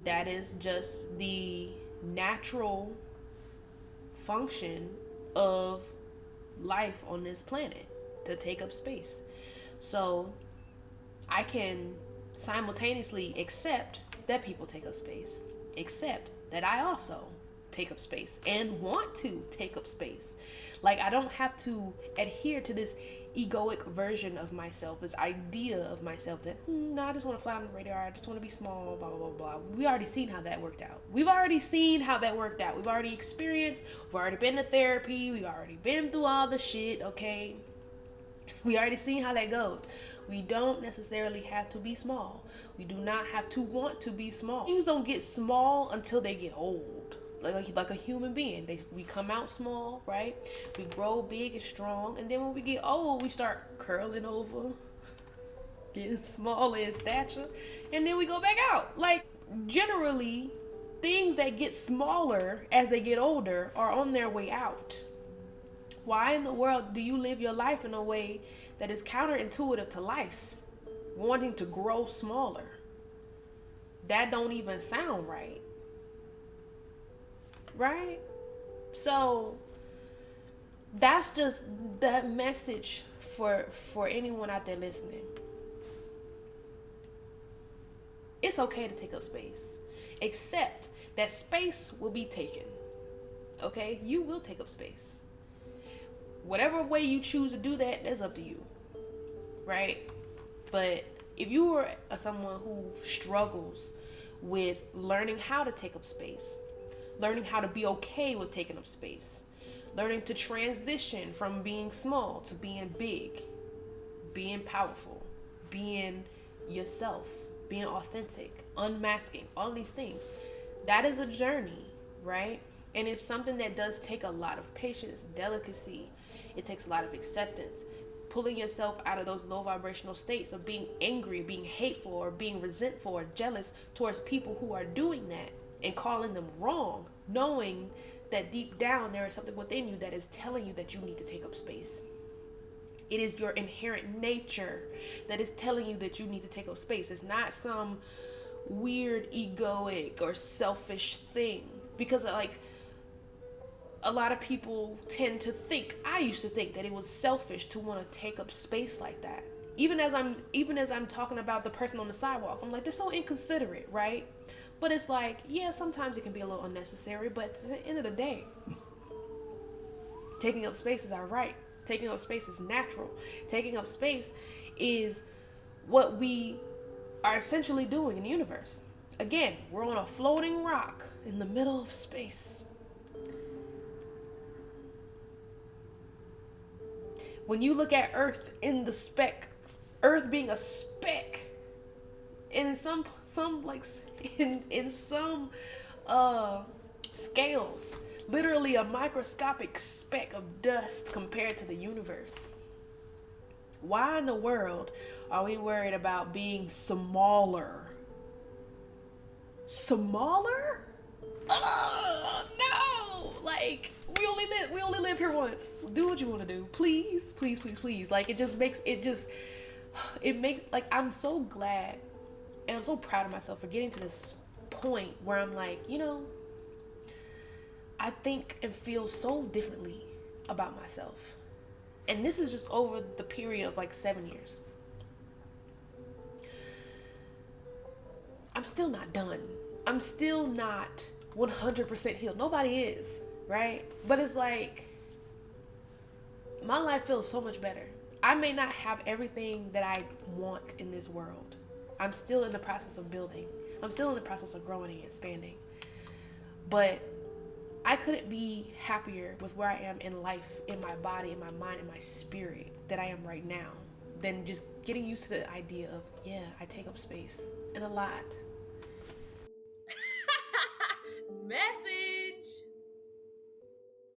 That is just the natural function of life on this planet, to take up space. So I can simultaneously accept that people take up space, accept that I also take up space and want to take up space. Like, I don't have to adhere to this egoic version of myself, this idea of myself that, no, I just want to fly on the radar, I just want to be small, blah, blah, blah, blah. We already seen how that worked out. We've already experienced, we've already been to therapy, we've already been through all the shit, okay? We already seen how that goes. We don't necessarily have to be small. We do not have to want to be small. Things don't get small until they get old. Like a human being. We come out small, right? We grow big and strong. And then when we get old, we start curling over, getting smaller in stature. And then we go back out. Like, generally, things that get smaller as they get older are on their way out. Why in the world do you live your life in a way that is counterintuitive to life? Wanting to grow smaller. That don't even sound right. Right? So that's just that message for anyone out there listening. It's okay to take up space. Except that space will be taken. Okay? You will take up space. Whatever way you choose to do that, that's up to you. Right? But if you are someone who struggles with learning how to take up space, learning how to be okay with taking up space, learning to transition from being small to being big, being powerful, being yourself, being authentic, unmasking, all these things, that is a journey, right? And it's something that does take a lot of patience, delicacy. It takes a lot of acceptance, pulling yourself out of those low vibrational states of being angry, being hateful, or being resentful or jealous towards people who are doing that, and calling them wrong, knowing that deep down there is something within you that is telling you that you need to take up space. It is your inherent nature that is telling you that you need to take up space. It's not some weird egoic or selfish thing. Because like a lot of people tend to think, I used to think that it was selfish to want to take up space like that. Even as I'm talking about the person on the sidewalk, I'm like, they're so inconsiderate, right? But it's like, yeah, sometimes it can be a little unnecessary, but at the end of the day, taking up space is our right. Taking up space is natural. Taking up space is what we are essentially doing in the universe. Again, we're on a floating rock in the middle of space. When you look at Earth in the speck, Earth being a speck, and in some scales, literally a microscopic speck of dust compared to the universe. Why in the world are we worried about being smaller? Smaller? Oh, no! Like, we only live here once. Do what you want to do. Please, please, please, please. Like, it makes, like, I'm so glad and I'm so proud of myself for getting to this point where I'm like, I think and feel so differently about myself. And this is just over the period of like 7 years. I'm still not done. I'm still not 100% healed. Nobody is, right? But it's like, my life feels so much better. I may not have everything that I want in this world. I'm still in the process of building. I'm still in the process of growing and expanding. But I couldn't be happier with where I am in life, in my body, in my mind, in my spirit than I am right now. Than just getting used to the idea of, yeah, I take up space. And a lot.